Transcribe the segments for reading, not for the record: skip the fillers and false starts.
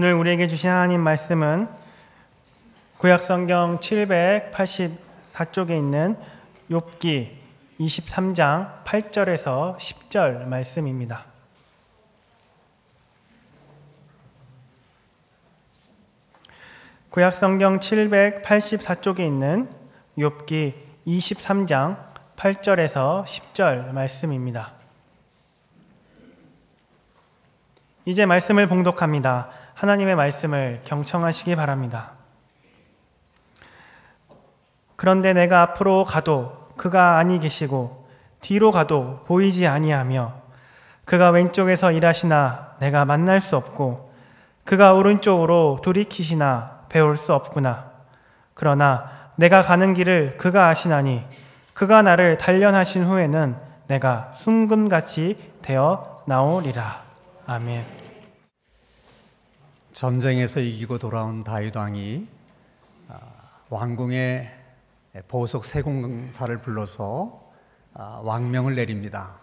오늘 우리에게 주신 하나님 말씀은 구약성경 784쪽에 있는 욥기 23장 8절에서 10절 말씀입니다. 구약성경 784쪽에 있는 욥기 23장 8절에서 10절 말씀입니다. 이제 말씀을 봉독합니다. 하나님의 말씀을 경청하시기 바랍니다. 그런데 내가 앞으로 가도 그가 아니 계시고 뒤로 가도 보이지 아니하며 그가 왼쪽에서 일하시나 내가 만날 수 없고 그가 오른쪽으로 돌이키시나 배울 수 없구나. 그러나 내가 가는 길을 그가 아시나니 그가 나를 단련하신 후에는 내가 순금같이 되어 나오리라. 아멘. 전쟁에서 이기고 돌아온 다윗 왕이 왕궁에 보석 세공사를 불러서 왕명을 내립니다.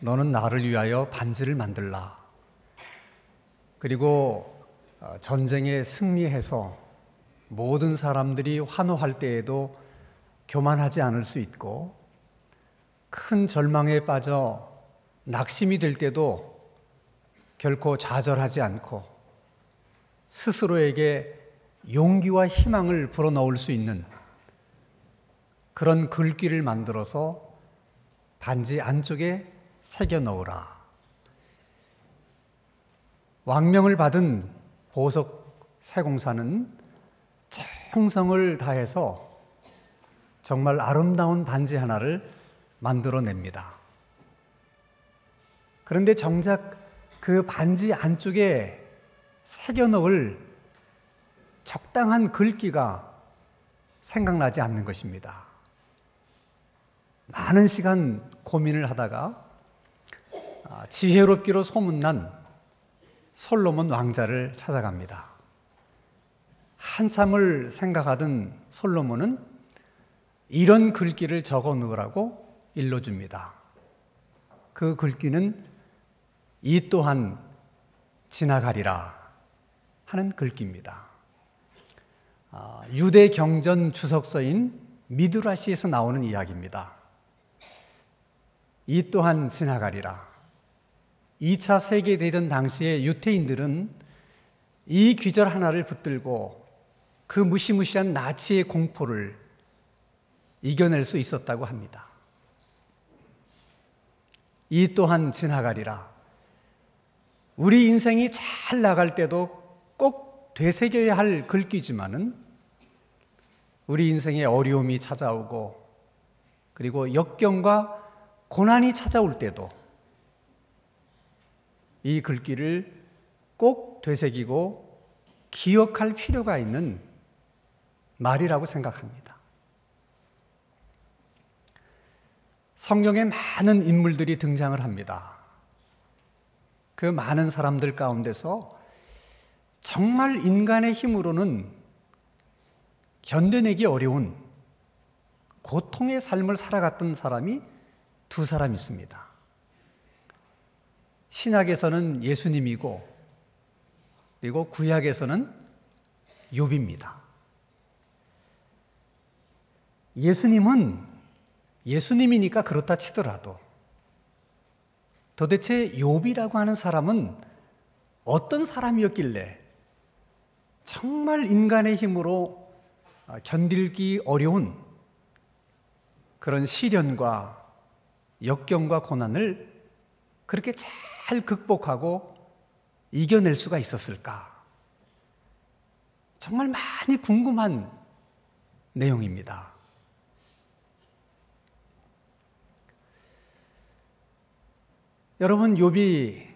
너는 나를 위하여 반지를 만들라. 그리고 전쟁에 승리해서 모든 사람들이 환호할 때에도 교만하지 않을 수 있고 큰 절망에 빠져 낙심이 될 때도 결코 좌절하지 않고 스스로에게 용기와 희망을 불어넣을 수 있는 그런 글귀를 만들어서 반지 안쪽에 새겨 넣으라. 왕명을 받은 보석 세공사는 정성을 다해서 정말 아름다운 반지 하나를 만들어냅니다. 그런데 정작 그 반지 안쪽에 새겨 넣을 적당한 글귀가 생각나지 않는 것입니다. 많은 시간 고민을 하다가 지혜롭기로 소문난 솔로몬 왕자를 찾아갑니다. 한참을 생각하던 솔로몬은 이런 글귀를 적어 놓으라고 일러줍니다. 그 글귀는 이 또한 지나가리라 하는 글귀입니다. 유대 경전 주석서인 미드라시에서 나오는 이야기입니다. 이 또한 지나가리라. 2차 세계대전 당시에 유태인들은 이 귀절 하나를 붙들고 그 무시무시한 나치의 공포를 이겨낼 수 있었다고 합니다. 이 또한 지나가리라. 우리 인생이 잘 나갈 때도 꼭 되새겨야 할 글귀지만은 우리 인생에 어려움이 찾아오고 그리고 역경과 고난이 찾아올 때도 이 글귀를 꼭 되새기고 기억할 필요가 있는 말이라고 생각합니다. 성경에 많은 인물들이 등장을 합니다. 그 많은 사람들 가운데서 정말 인간의 힘으로는 견뎌내기 어려운 고통의 삶을 살아갔던 사람이 두 사람 있습니다. 신약에서는 예수님이고 그리고 구약에서는 욥입니다. 예수님은 예수님이니까 그렇다 치더라도 도대체 욥이라고 하는 사람은 어떤 사람이었길래 정말 인간의 힘으로 견디기 어려운 그런 시련과 역경과 고난을 그렇게 잘 극복하고 이겨낼 수가 있었을까? 정말 많이 궁금한 내용입니다. 여러분, 욥이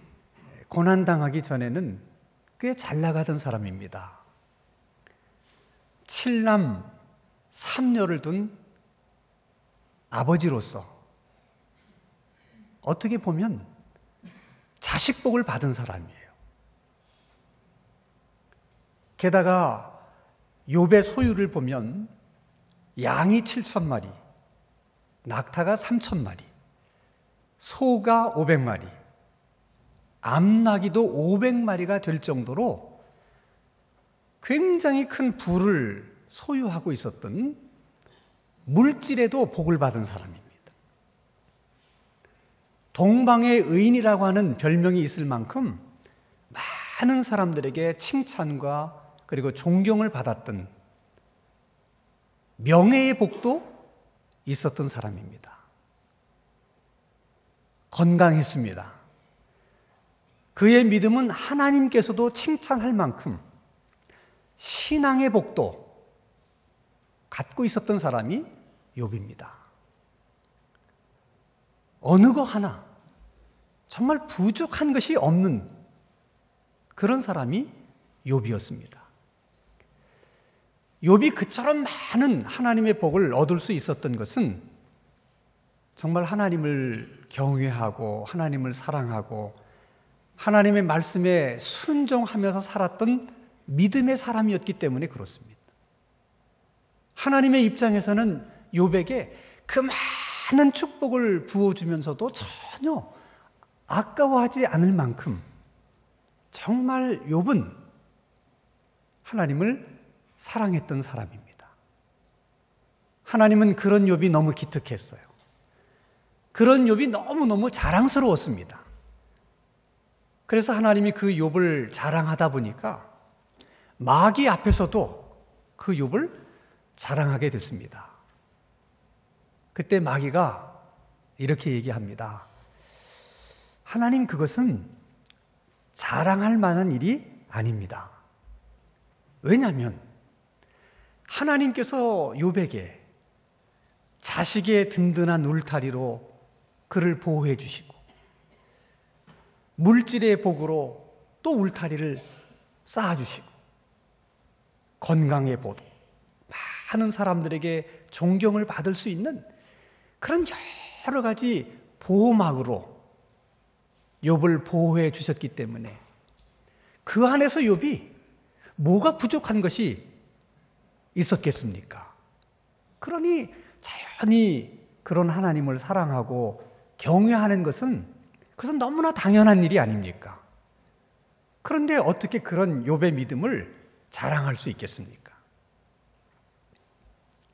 고난당하기 전에는 꽤 잘 나가던 사람입니다. 7남 3녀를 둔 아버지로서 어떻게 보면 자식복을 받은 사람이에요. 게다가 욥의 소유를 보면 양이 7,000마리, 낙타가 3,000마리, 소가 500마리, 암나귀도 500마리가 될 정도로 굉장히 큰 부를 소유하고 있었던, 물질에도 복을 받은 사람입니다. 동방의 의인이라고 하는 별명이 있을 만큼 많은 사람들에게 칭찬과 그리고 존경을 받았던, 명예의 복도 있었던 사람입니다. 건강했습니다. 그의 믿음은 하나님께서도 칭찬할 만큼 신앙의 복도 갖고 있었던 사람이 욥입니다. 어느 거 하나 정말 부족한 것이 없는 그런 사람이 욥이었습니다. 욥이 그처럼 많은 하나님의 복을 얻을 수 있었던 것은 정말 하나님을 경외하고 하나님을 사랑하고 하나님의 말씀에 순종하면서 살았던 믿음의 사람이었기 때문에 그렇습니다. 하나님의 입장에서는 욥에게 그 많은 축복을 부어주면서도 전혀 아까워하지 않을 만큼 정말 욥은 하나님을 사랑했던 사람입니다. 하나님은 그런 욥이 너무 기특했어요. 그런 욥이 너무너무 자랑스러웠습니다. 그래서 하나님이 그 욥을 자랑하다 보니까 마귀 앞에서도 그 욥을 자랑하게 됐습니다. 그때 마귀가 이렇게 얘기합니다. 하나님, 그것은 자랑할 만한 일이 아닙니다. 왜냐하면 하나님께서 욥에게 자식의 든든한 울타리로 그를 보호해 주시고 물질의 복으로 또 울타리를 쌓아주시고 건강의 복, 많은 사람들에게 존경을 받을 수 있는 그런 여러 가지 보호막으로 욥을 보호해 주셨기 때문에 그 안에서 욥이 뭐가 부족한 것이 있었겠습니까? 그러니 자연히 그런 하나님을 사랑하고 경외하는 것은 그것은 너무나 당연한 일이 아닙니까? 그런데 어떻게 그런 욥의 믿음을 자랑할 수 있겠습니까?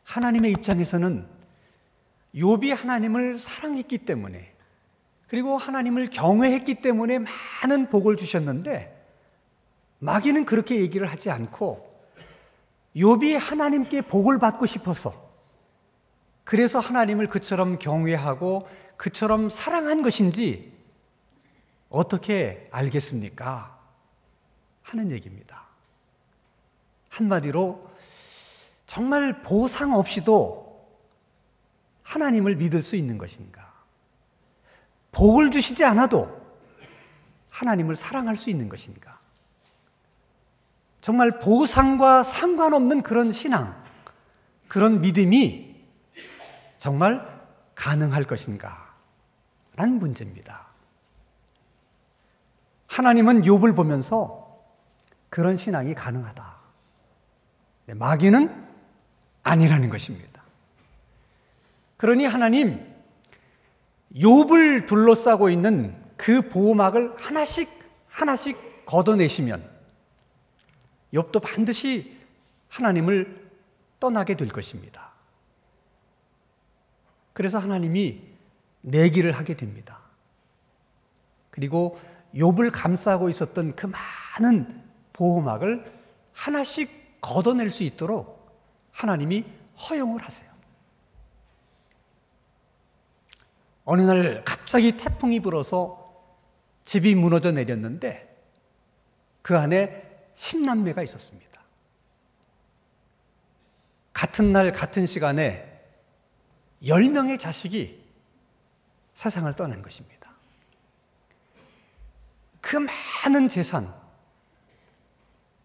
하나님의 입장에서는 욥이 하나님을 사랑했기 때문에 그리고 하나님을 경외했기 때문에 많은 복을 주셨는데 마귀는 그렇게 얘기를 하지 않고 욥이 하나님께 복을 받고 싶어서 그래서 하나님을 그처럼 경외하고 그처럼 사랑한 것인지 어떻게 알겠습니까? 하는 얘기입니다. 한마디로 정말 보상 없이도 하나님을 믿을 수 있는 것인가? 복을 주시지 않아도 하나님을 사랑할 수 있는 것인가? 정말 보상과 상관없는 그런 신앙, 그런 믿음이 정말 가능할 것인가? 라는 문제입니다. 하나님은 욥을 보면서 그런 신앙이 가능하다. 마귀는 아니라는 것입니다. 그러니 하나님, 욥을 둘러싸고 있는 그 보호막을 하나씩 하나씩 걷어내시면 욥도 반드시 하나님을 떠나게 될 것입니다. 그래서 하나님이 내기를 하게 됩니다. 그리고 욥을 감싸고 있었던 그 많은 보호막을 하나씩 걷어낼 수 있도록 하나님이 허용을 하세요. 어느 날 갑자기 태풍이 불어서 집이 무너져 내렸는데 그 안에 10남매가 있었습니다. 같은 날 같은 시간에 10명의 자식이 세상을 떠난 것입니다. 그 많은 재산,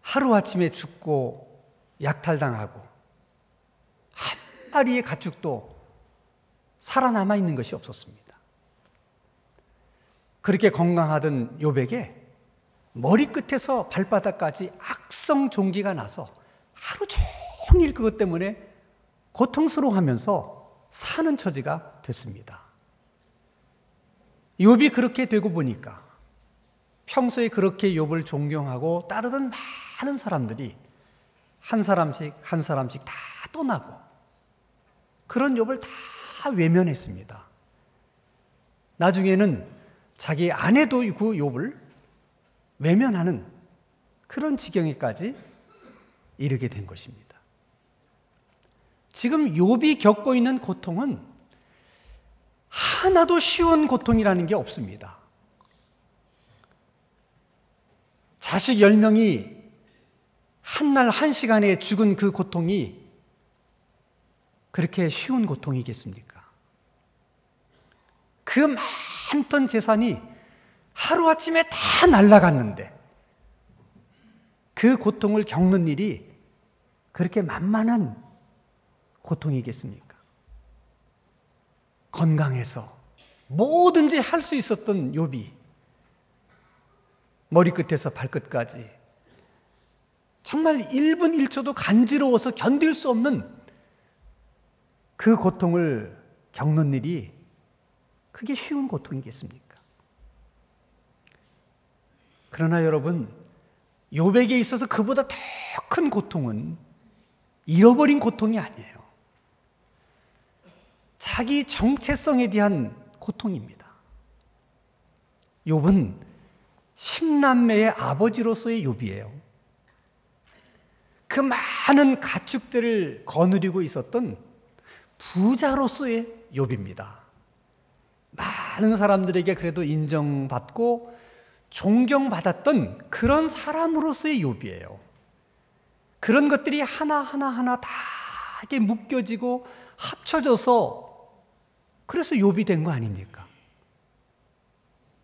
하루아침에 죽고 약탈당하고 한 마리의 가축도 살아남아 있는 것이 없었습니다. 그렇게 건강하던 욥에게 머리끝에서 발바닥까지 악성 종기가 나서 하루 종일 그것 때문에 고통스러워하면서 사는 처지가 됐습니다. 욥이 그렇게 되고 보니까 평소에 그렇게 욥을 존경하고 따르던 많은 사람들이 한 사람씩 한 사람씩 다 떠나고 그런 욥을 다 외면했습니다. 나중에는 자기 아내도 그 욥을 외면하는 그런 지경에까지 이르게 된 것입니다. 지금 욥이 겪고 있는 고통은 하나도 쉬운 고통이라는 게 없습니다. 자식 10명이 한날 1시간에 죽은 그 고통이 그렇게 쉬운 고통이겠습니까? 그 많던 재산이 하루아침에 다 날아갔는데 그 고통을 겪는 일이 그렇게 만만한 고통이겠습니까? 건강해서 뭐든지 할 수 있었던 욥이 머리끝에서 발끝까지 정말 1분 1초도 간지러워서 견딜 수 없는 그 고통을 겪는 일이 그게 쉬운 고통이겠습니까? 그러나 여러분, 욥에게 있어서 그보다 더 큰 고통은 잃어버린 고통이 아니에요. 자기 정체성에 대한 고통입니다. 욥은 10남매의 아버지로서의 욥이에요. 그 많은 가축들을 거느리고 있었던 부자로서의 욥입니다. 많은 사람들에게 그래도 인정받고 존경받았던 그런 사람으로서의 욥이에요. 그런 것들이 하나하나 다 이렇게 묶여지고 합쳐져서 그래서 욥이 된 거 아닙니까?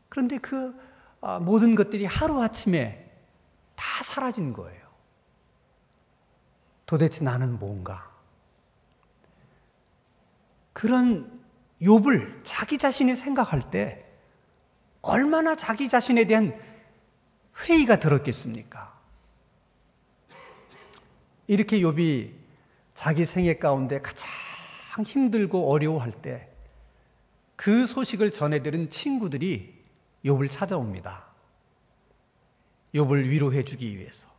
그런데 그 모든 것들이 하루아침에 다 사라진 거예요. 도대체 나는 뭔가? 그런 욥을 자기 자신이 생각할 때 얼마나 자기 자신에 대한 회의가 들었겠습니까? 이렇게 욥이 자기 생애 가운데 가장 힘들고 어려워할 때 그 소식을 전해들은 친구들이 욥을 찾아옵니다. 욥을 위로해 주기 위해서.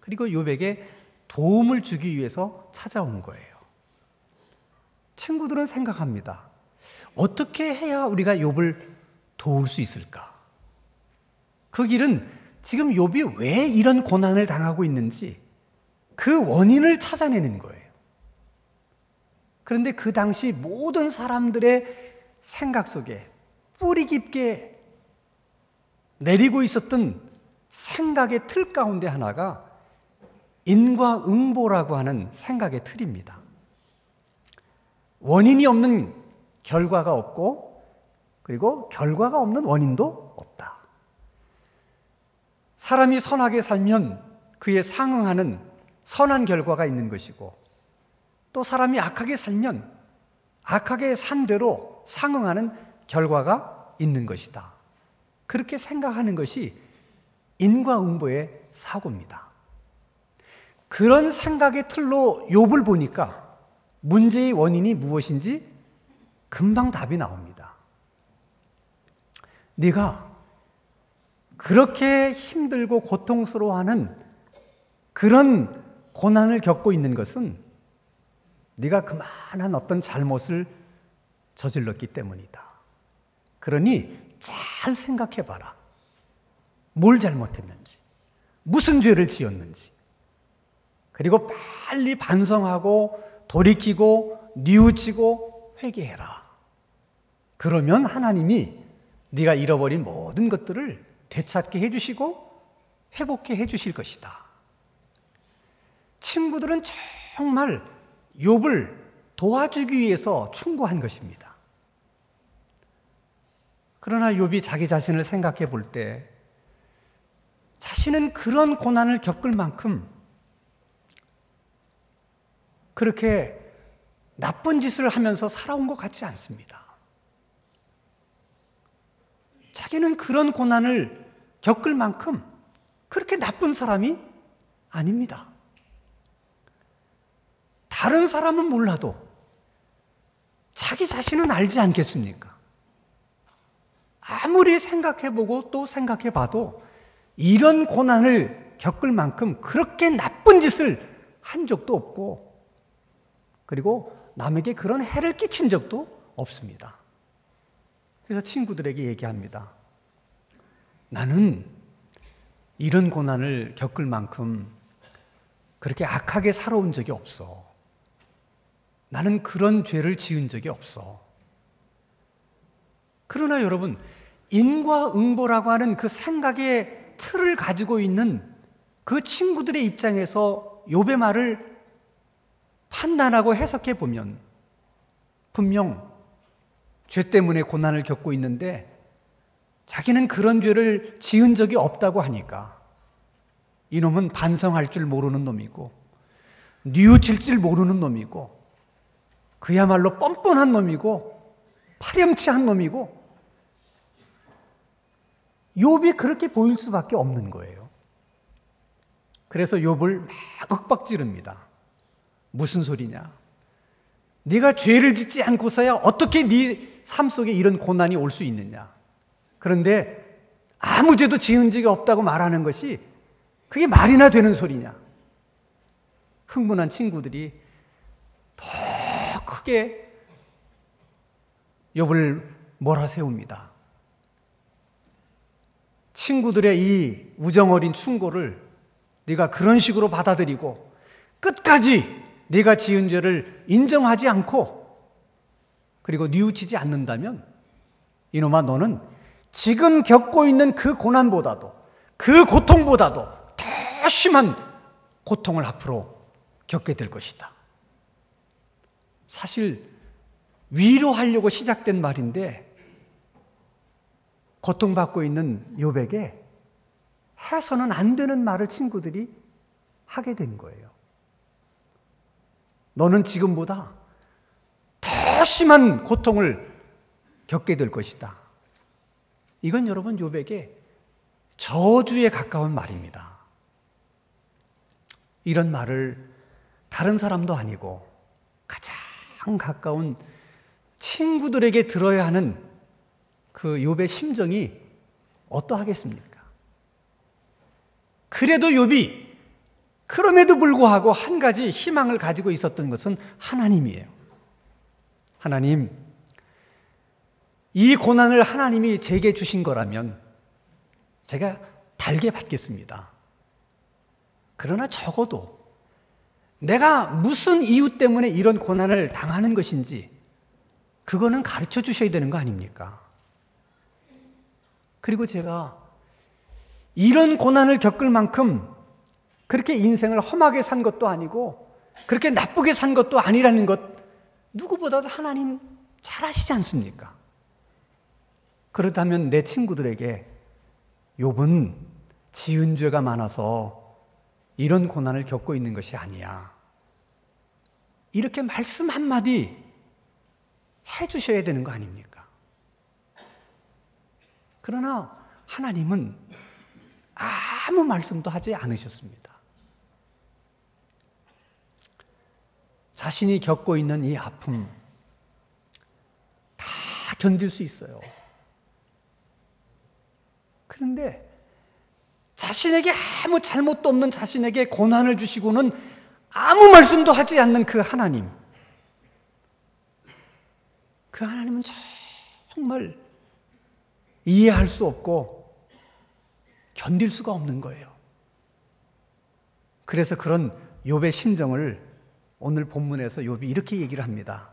그리고 욥에게 도움을 주기 위해서 찾아온 거예요. 친구들은 생각합니다. 어떻게 해야 우리가 욥을 도울 수 있을까? 그 길은 지금 욥이 왜 이런 고난을 당하고 있는지 그 원인을 찾아내는 거예요. 그런데 그 당시 모든 사람들의 생각 속에 뿌리 깊게 내리고 있었던 생각의 틀 가운데 하나가 인과응보라고 하는 생각의 틀입니다. 원인이 없는 결과가 없고 그리고 결과가 없는 원인도 없다. 사람이 선하게 살면 그에 상응하는 선한 결과가 있는 것이고 또 사람이 악하게 살면 악하게 산 대로 상응하는 결과가 있는 것이다. 그렇게 생각하는 것이 인과응보의 사고입니다. 그런 생각의 틀로 욥을 보니까 문제의 원인이 무엇인지 금방 답이 나옵니다. 네가 그렇게 힘들고 고통스러워하는 그런 고난을 겪고 있는 것은 네가 그만한 어떤 잘못을 저질렀기 때문이다. 그러니 잘 생각해봐라. 뭘 잘못했는지, 무슨 죄를 지었는지, 그리고 빨리 반성하고 돌이키고 뉘우치고 회개해라. 그러면 하나님이 네가 잃어버린 모든 것들을 되찾게 해주시고 회복해 해주실 것이다. 친구들은 정말 욥을 도와주기 위해서 충고한 것입니다. 그러나 욥이 자기 자신을 생각해 볼 때 자신은 그런 고난을 겪을 만큼 그렇게 나쁜 짓을 하면서 살아온 것 같지 않습니다. 자기는 그런 고난을 겪을 만큼 그렇게 나쁜 사람이 아닙니다. 다른 사람은 몰라도 자기 자신은 알지 않겠습니까? 아무리 생각해보고 또 생각해봐도 이런 고난을 겪을 만큼 그렇게 나쁜 짓을 한 적도 없고, 그리고 남에게 그런 해를 끼친 적도 없습니다. 그래서 친구들에게 얘기합니다. 나는 이런 고난을 겪을 만큼 그렇게 악하게 살아온 적이 없어. 나는 그런 죄를 지은 적이 없어. 그러나 여러분, 인과응보라고 하는 그 생각의 틀을 가지고 있는 그 친구들의 입장에서 욥의 말을 판단하고 해석해 보면 분명 죄 때문에 고난을 겪고 있는데 자기는 그런 죄를 지은 적이 없다고 하니까 이놈은 반성할 줄 모르는 놈이고 뉘우칠 줄 모르는 놈이고 그야말로 뻔뻔한 놈이고 파렴치한 놈이고 욥이 그렇게 보일 수밖에 없는 거예요. 그래서 욥을 막 윽박지릅니다. 무슨 소리냐? 네가 죄를 짓지 않고서야 어떻게 네 삶 속에 이런 고난이 올 수 있느냐? 그런데 아무 죄도 지은 적이 없다고 말하는 것이 그게 말이나 되는 소리냐? 흥분한 친구들이 더 크게 욥을 몰아세웁니다. 친구들의 이 우정어린 충고를 네가 그런 식으로 받아들이고 끝까지 네가 지은 죄를 인정하지 않고 그리고 뉘우치지 않는다면 이놈아 너는 지금 겪고 있는 그 고난보다도 그 고통보다도 더 심한 고통을 앞으로 겪게 될 것이다. 사실 위로하려고 시작된 말인데 고통받고 있는 욥에게 해서는 안 되는 말을 친구들이 하게 된 거예요. 너는 지금보다 더 심한 고통을 겪게 될 것이다. 이건 여러분 욥에게 저주에 가까운 말입니다. 이런 말을 다른 사람도 아니고 가장 가까운 친구들에게 들어야 하는 그 욥의 심정이 어떠하겠습니까? 그래도 욥이 그럼에도 불구하고 한 가지 희망을 가지고 있었던 것은 하나님이에요. 하나님, 이 고난을 하나님이 제게 주신 거라면 제가 달게 받겠습니다. 그러나 적어도 내가 무슨 이유 때문에 이런 고난을 당하는 것인지 그거는 가르쳐 주셔야 되는 거 아닙니까? 그리고 제가 이런 고난을 겪을 만큼 그렇게 인생을 험하게 산 것도 아니고 그렇게 나쁘게 산 것도 아니라는 것 누구보다도 하나님 잘 아시지 않습니까? 그렇다면 내 친구들에게 욥은 지은 죄가 많아서 이런 고난을 겪고 있는 것이 아니야. 이렇게 말씀 한마디 해주셔야 되는 거 아닙니까? 그러나 하나님은 아무 말씀도 하지 않으셨습니다. 자신이 겪고 있는 이 아픔 다 견딜 수 있어요. 그런데 자신에게 아무 잘못도 없는 자신에게 고난을 주시고는 아무 말씀도 하지 않는 그 하나님, 그 하나님은 정말 이해할 수 없고 견딜 수가 없는 거예요. 그래서 그런 욥의 심정을 오늘 본문에서 욥이 이렇게 얘기를 합니다.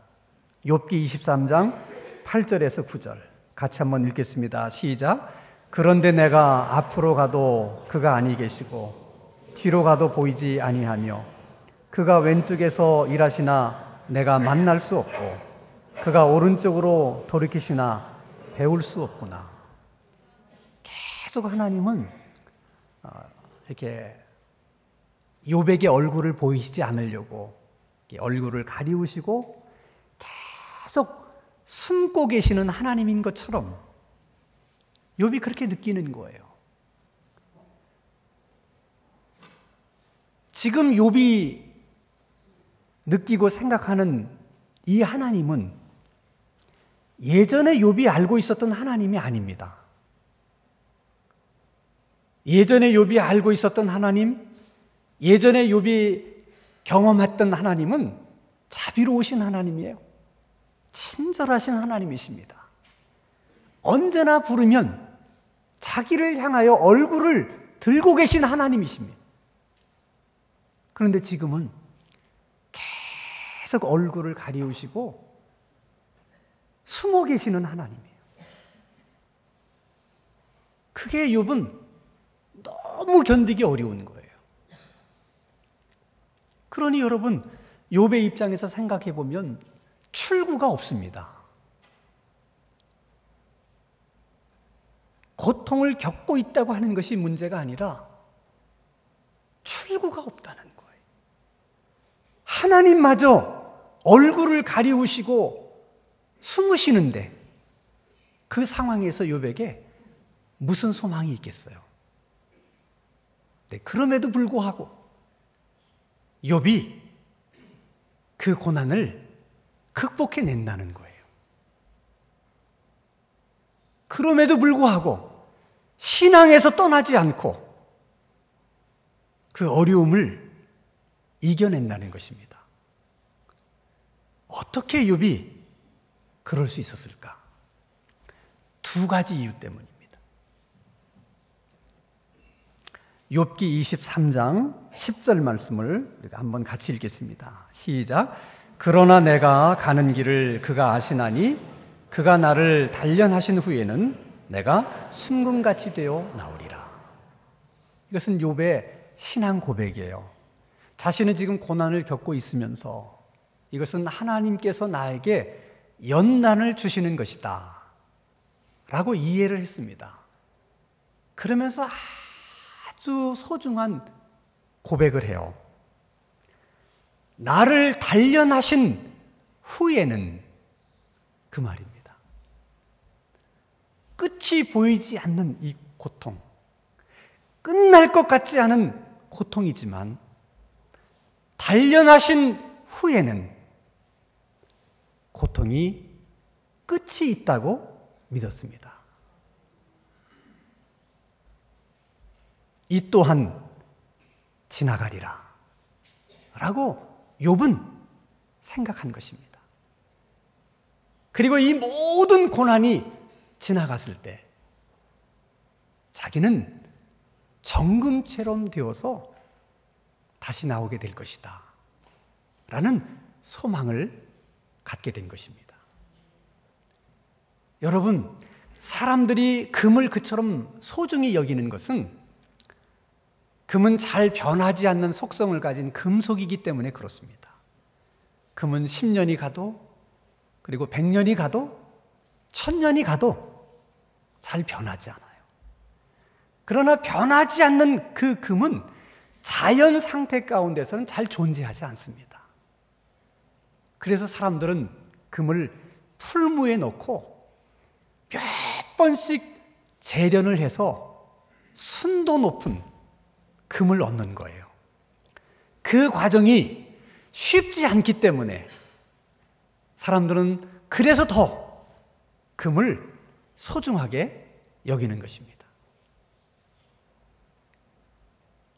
욥기 23장 8절에서 9절 같이 한번 읽겠습니다. 시작. 그런데 내가 앞으로 가도 그가 아니 계시고 뒤로 가도 보이지 아니하며 그가 왼쪽에서 일하시나 내가 만날 수 없고 그가 오른쪽으로 돌이키시나 배울 수 없구나. 계속 하나님은 이렇게 욥에게 얼굴을 보이시지 않으려고 얼굴을 가리우시고 계속 숨고 계시는 하나님인 것처럼 욥이 그렇게 느끼는 거예요. 지금 욥이 느끼고 생각하는 이 하나님은 예전에 욥이 알고 있었던 하나님이 아닙니다. 예전에 욥이 알고 있었던 하나님, 예전에 욥이 경험했던 하나님은 자비로우신 하나님이에요. 친절하신 하나님이십니다. 언제나 부르면 자기를 향하여 얼굴을 들고 계신 하나님이십니다. 그런데 지금은 계속 얼굴을 가리우시고 숨어 계시는 하나님이에요. 그게 욥은 너무 견디기 어려운 거예요. 그러니 여러분, 욥의 입장에서 생각해 보면 출구가 없습니다. 고통을 겪고 있다고 하는 것이 문제가 아니라 출구가 없다는 거예요. 하나님마저 얼굴을 가리우시고 숨으시는데 그 상황에서 욥에게 무슨 소망이 있겠어요? 네, 그럼에도 불구하고 욥이 그 고난을 극복해낸다는 거예요. 그럼에도 불구하고 신앙에서 떠나지 않고 그 어려움을 이겨낸다는 것입니다. 어떻게 욥이 그럴 수 있었을까? 두 가지 이유 때문입니다. 욥기 23장 10절 말씀을 우리가 한번 같이 읽겠습니다. 시작. 그러나 내가 가는 길을 그가 아시나니 그가 나를 단련하신 후에는 내가 순금같이 되어 나오리라. 이것은 욥의 신앙 고백이에요. 자신은 지금 고난을 겪고 있으면서 이것은 하나님께서 나에게 연단을 주시는 것이다 라고 이해를 했습니다. 그러면서 아주 소중한 고백을 해요. 나를 단련하신 후에는, 그 말입니다. 끝이 보이지 않는 이 고통, 끝날 것 같지 않은 고통이지만 단련하신 후에는 고통이 끝이 있다고 믿었습니다. 이 또한 지나가리라 라고 욥은 생각한 것입니다. 그리고 이 모든 고난이 지나갔을 때 자기는 정금처럼 되어서 다시 나오게 될 것이다 라는 소망을 갖게 된 것입니다. 여러분, 사람들이 금을 그처럼 소중히 여기는 것은 금은 잘 변하지 않는 속성을 가진 금속이기 때문에 그렇습니다. 금은 10년이 가도, 그리고 100년이 가도, 1000년이 가도 잘 변하지 않아요. 그러나 변하지 않는 그 금은 자연 상태 가운데서는 잘 존재하지 않습니다. 그래서 사람들은 금을 풀무에 넣고 몇 번씩 재련을 해서 순도 높은 금을 얻는 거예요. 그 과정이 쉽지 않기 때문에 사람들은 그래서 더 금을 소중하게 여기는 것입니다.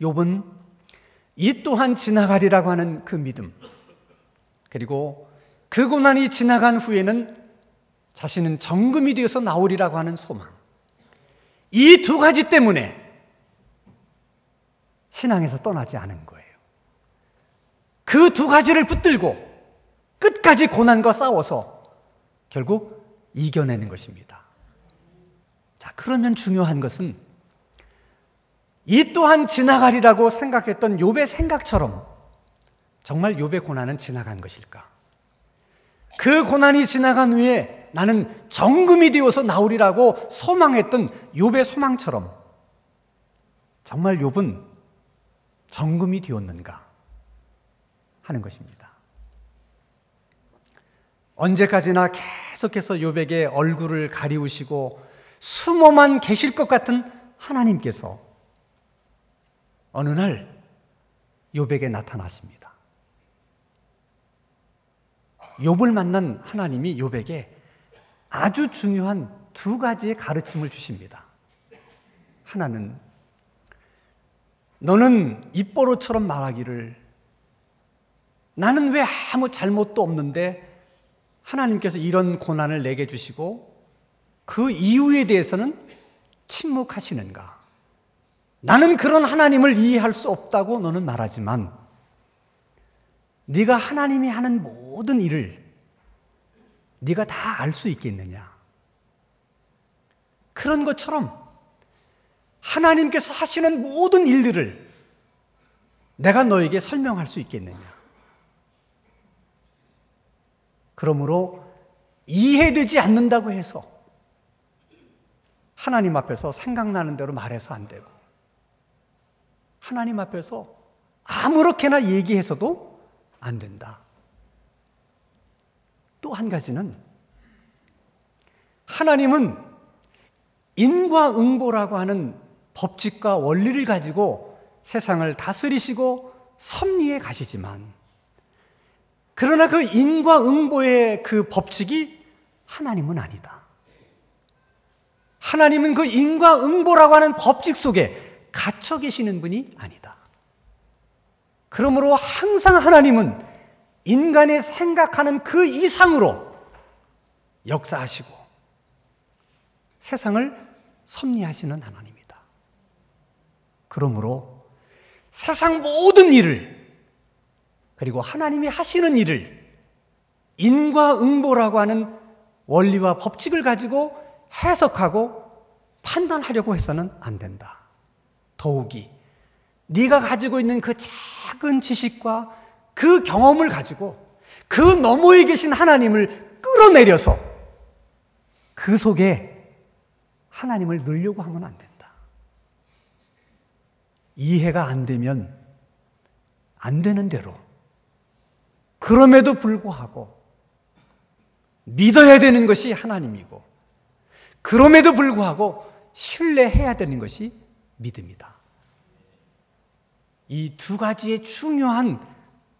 욥은 이 또한 지나가리라고 하는 그 믿음, 그리고 그 고난이 지나간 후에는 자신은 정금이 되어서 나오리라고 하는 소망, 이 두 가지 때문에 신앙에서 떠나지 않은 거예요. 그 두 가지를 붙들고 끝까지 고난과 싸워서 결국 이겨내는 것입니다. 자, 그러면 중요한 것은 이 또한 지나가리라고 생각했던 욥의 생각처럼 정말 욥의 고난은 지나간 것일까? 그 고난이 지나간 후에 나는 정금이 되어서 나오리라고 소망했던 욥의 소망처럼 정말 욥은 정금이 되었는가 하는 것입니다. 언제까지나 계속해서 욥에게 얼굴을 가리우시고 숨어만 계실 것 같은 하나님께서 어느 날 욥에게 나타나십니다. 욥을 만난 하나님이 욥에게 아주 중요한 두 가지의 가르침을 주십니다. 하나는 너는 입버릇처럼 말하기를 나는 왜 아무 잘못도 없는데 하나님께서 이런 고난을 내게 주시고 그 이유에 대해서는 침묵하시는가? 나는 그런 하나님을 이해할 수 없다고 너는 말하지만 네가 하나님이 하는 모든 일을 네가 다 알 수 있겠느냐? 그런 것처럼 하나님께서 하시는 모든 일들을 내가 너에게 설명할 수 있겠느냐? 그러므로 이해되지 않는다고 해서 하나님 앞에서 생각나는 대로 말해서 안 되고 하나님 앞에서 아무렇게나 얘기해서도 안 된다. 또 한 가지는 하나님은 인과응보라고 하는 법칙과 원리를 가지고 세상을 다스리시고 섭리해 가시지만 그러나 그 인과응보의 그 법칙이 하나님은 아니다. 하나님은 그 인과응보라고 하는 법칙 속에 갇혀 계시는 분이 아니다. 그러므로 항상 하나님은 인간의 생각하는 그 이상으로 역사하시고 세상을 섭리하시는 하나님이다. 그러므로 세상 모든 일을 그리고 하나님이 하시는 일을 인과응보라고 하는 원리와 법칙을 가지고 해석하고 판단하려고 해서는 안 된다. 더욱이 네가 가지고 있는 그 작은 지식과 그 경험을 가지고 그 너머에 계신 하나님을 끌어내려서 그 속에 하나님을 넣으려고 하면 안 된다. 이해가 안 되면 안 되는 대로 그럼에도 불구하고 믿어야 되는 것이 하나님이고 그럼에도 불구하고 신뢰해야 되는 것이 믿음이다. 이 두 가지의 중요한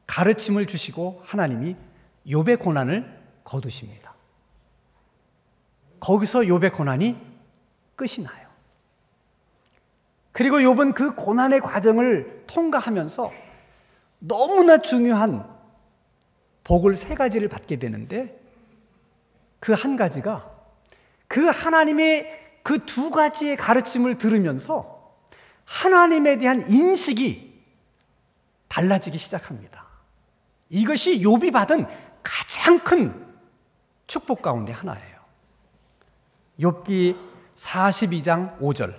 가르침을 주시고 하나님이 욥의 고난을 거두십니다. 거기서 욥의 고난이 끝이 나요. 그리고 욥은 그 고난의 과정을 통과하면서 너무나 중요한 복을 세 가지를 받게 되는데 그 한 가지가 그 하나님의 그 두 가지의 가르침을 들으면서 하나님에 대한 인식이 달라지기 시작합니다. 이것이 욥이 받은 가장 큰 축복 가운데 하나예요. 욥기 42장 5절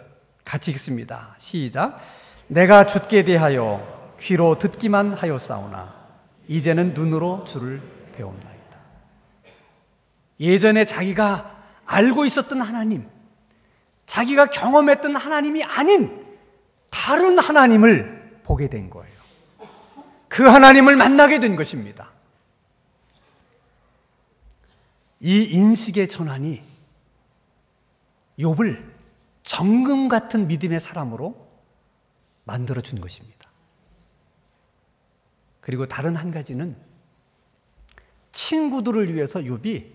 같이 읽습니다. 시작. 내가 주께 대하여 귀로 듣기만 하였사오나 이제는 눈으로 주를 배움나이다. 예전에 자기가 알고 있었던 하나님, 자기가 경험했던 하나님이 아닌 다른 하나님을 보게 된 거예요. 그 하나님을 만나게 된 것입니다. 이 인식의 전환이 욥을 정금 같은 믿음의 사람으로 만들어준 것입니다. 그리고 다른 한 가지는 친구들을 위해서 욥이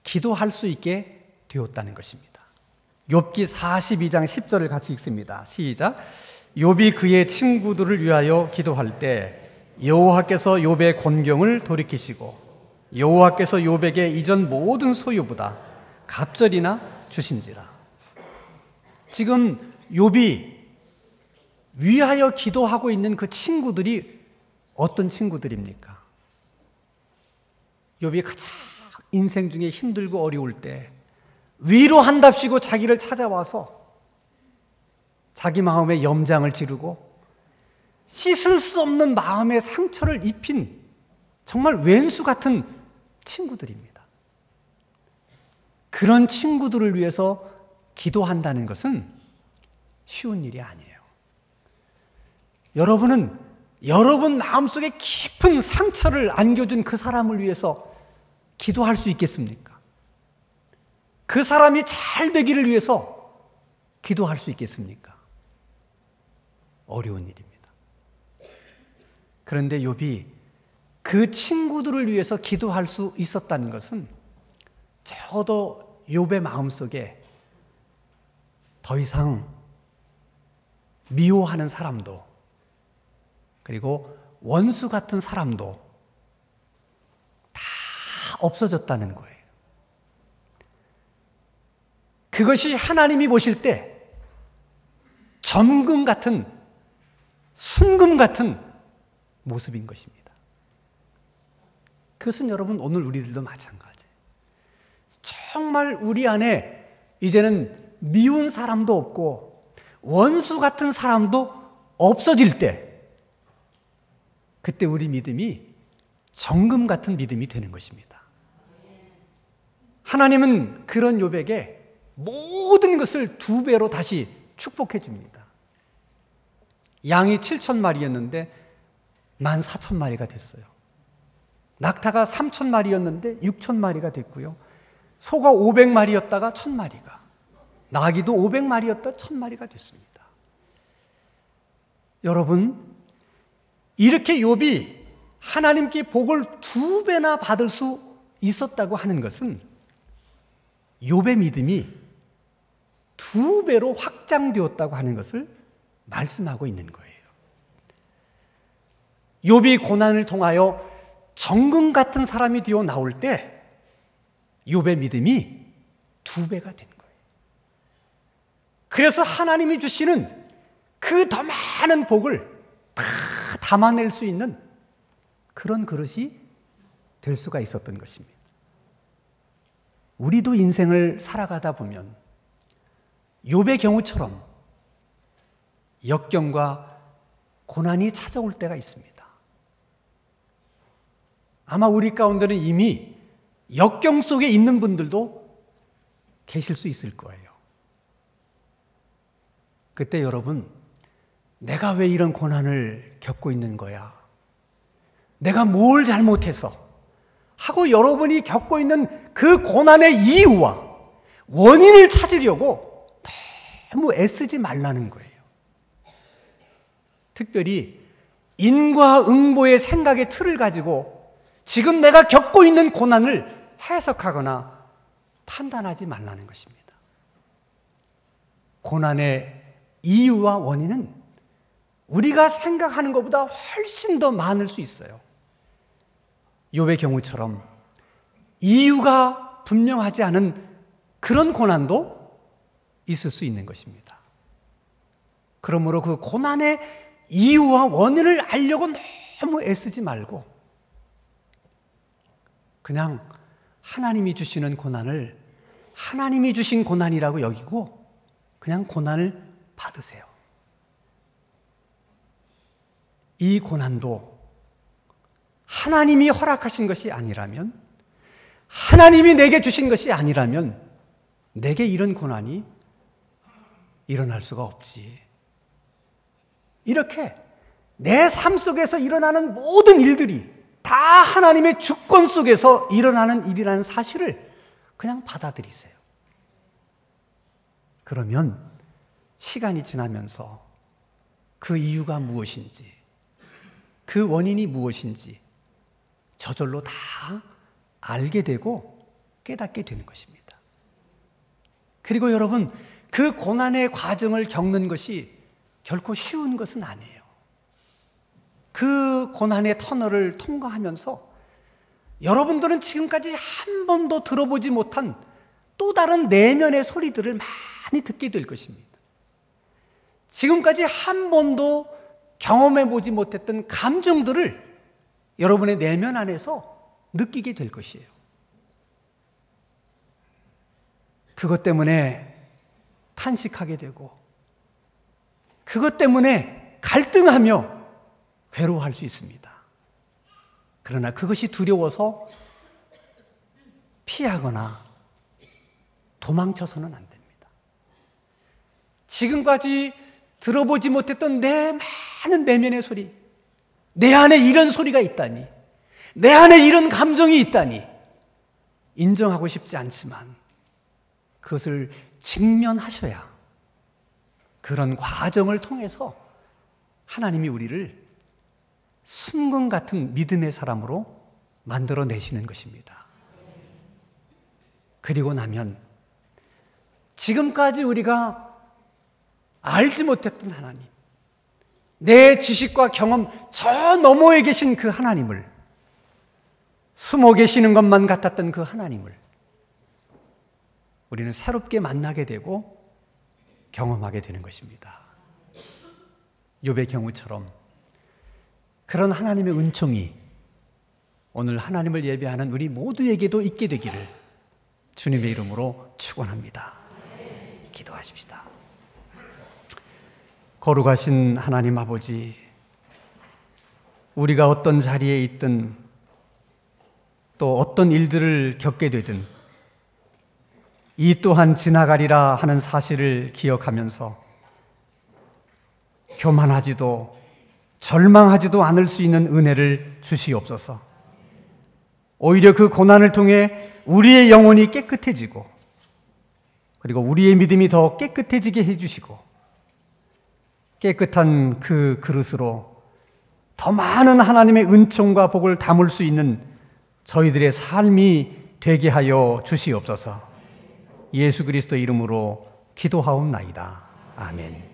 기도할 수 있게 되었다는 것입니다. 욥기 42장 10절을 같이 읽습니다. 시작. 욥이 그의 친구들을 위하여 기도할 때 여호와께서 욥의 곤경을 돌이키시고 여호와께서 욥에게 이전 모든 소유보다 갑절이나 주신지라. 지금 욥이 위하여 기도하고 있는 그 친구들이 어떤 친구들입니까? 욥이 가장 인생 중에 힘들고 어려울 때 위로한답시고 자기를 찾아와서 자기 마음에 염장을 지르고 씻을 수 없는 마음의 상처를 입힌 정말 왼수 같은 친구들입니다. 그런 친구들을 위해서 기도한다는 것은 쉬운 일이 아니에요. 여러분은 여러분 마음속에 깊은 상처를 안겨준 그 사람을 위해서 기도할 수 있겠습니까? 그 사람이 잘 되기를 위해서 기도할 수 있겠습니까? 어려운 일입니다. 그런데 욥이 그 친구들을 위해서 기도할 수 있었다는 것은 적어도 욥의 마음속에 더 이상 미워하는 사람도, 그리고 원수 같은 사람도 다 없어졌다는 거예요. 그것이 하나님이 보실 때 점금 같은, 순금 같은 모습인 것입니다. 그것은 여러분 오늘 우리들도 마찬가지예요. 정말 우리 안에 이제는 미운 사람도 없고 원수 같은 사람도 없어질 때, 그때 우리 믿음이 정금 같은 믿음이 되는 것입니다. 하나님은 그런 욥에게 모든 것을 2배로 다시 축복해 줍니다. 양이 7,000마리였는데 14,000마리가 됐어요. 낙타가 3,000마리였는데 6,000마리가 됐고요. 소가 500마리였다가 1,000마리가, 나귀도 500마리였다 1,000마리가 됐습니다. 여러분, 이렇게 욥이 하나님께 복을 2배나 받을 수 있었다고 하는 것은 욥의 믿음이 2배로 확장되었다고 하는 것을 말씀하고 있는 거예요. 욥이 고난을 통하여 정금 같은 사람이 되어 나올 때 욥의 믿음이 2배가 된 거예요. 그래서 하나님이 주시는 그 더 많은 복을 다 담아낼 수 있는 그런 그릇이 될 수가 있었던 것입니다. 우리도 인생을 살아가다 보면 욥의 경우처럼 역경과 고난이 찾아올 때가 있습니다. 아마 우리 가운데는 이미 역경 속에 있는 분들도 계실 수 있을 거예요. 그때 여러분, 내가 왜 이런 고난을 겪고 있는 거야? 내가 뭘 잘못해서? 하고 여러분이 겪고 있는 그 고난의 이유와 원인을 찾으려고 너무 애쓰지 말라는 거예요. 특별히 인과응보의 생각의 틀을 가지고 지금 내가 겪고 있는 고난을 해석하거나 판단하지 말라는 것입니다. 고난의 이유와 원인은 우리가 생각하는 것보다 훨씬 더 많을 수 있어요. 욥의 경우처럼 이유가 분명하지 않은 그런 고난도 있을 수 있는 것입니다. 그러므로 그 고난의 이유와 원인을 알려고 너무 애쓰지 말고 그냥 하나님이 주시는 고난을 하나님이 주신 고난이라고 여기고 그냥 고난을 받으세요. 이 고난도 하나님이 허락하신 것이 아니라면, 하나님이 내게 주신 것이 아니라면 내게 이런 고난이 일어날 수가 없지. 이렇게 내 삶 속에서 일어나는 모든 일들이 다 하나님의 주권 속에서 일어나는 일이라는 사실을 그냥 받아들이세요. 그러면 시간이 지나면서 그 이유가 무엇인지, 그 원인이 무엇인지 저절로 다 알게 되고 깨닫게 되는 것입니다. 그리고 여러분, 그 고난의 과정을 겪는 것이 결코 쉬운 것은 아니에요. 그 고난의 터널을 통과하면서 여러분들은 지금까지 한 번도 들어보지 못한 또 다른 내면의 소리들을 많이 듣게 될 것입니다. 지금까지 한 번도 경험해 보지 못했던 감정들을 여러분의 내면 안에서 느끼게 될 것이에요. 그것 때문에 탄식하게 되고, 그것 때문에 갈등하며 괴로워할 수 있습니다. 그러나 그것이 두려워서 피하거나 도망쳐서는 안 됩니다. 지금까지 들어보지 못했던 내 많은 내면의 소리, 내 안에 이런 소리가 있다니, 내 안에 이런 감정이 있다니 인정하고 싶지 않지만 그것을 직면하셔야 그런 과정을 통해서 하나님이 우리를 순금 같은 믿음의 사람으로 만들어내시는 것입니다. 그리고 나면 지금까지 우리가 알지 못했던 하나님, 내 지식과 경험 저 너머에 계신 그 하나님을, 숨어 계시는 것만 같았던 그 하나님을 우리는 새롭게 만나게 되고 경험하게 되는 것입니다. 욥의 경우처럼 그런 하나님의 은총이 오늘 하나님을 예배하는 우리 모두에게도 있게 되기를 주님의 이름으로 축원합니다. 기도하십시다. 거룩하신 하나님 아버지, 우리가 어떤 자리에 있든 또 어떤 일들을 겪게 되든 이 또한 지나가리라 하는 사실을 기억하면서 교만하지도 절망하지도 않을 수 있는 은혜를 주시옵소서. 오히려 그 고난을 통해 우리의 영혼이 깨끗해지고 그리고 우리의 믿음이 더 깨끗해지게 해주시고 깨끗한 그 그릇으로 더 많은 하나님의 은총과 복을 담을 수 있는 저희들의 삶이 되게 하여 주시옵소서. 예수 그리스도 이름으로 기도하옵나이다. 아멘.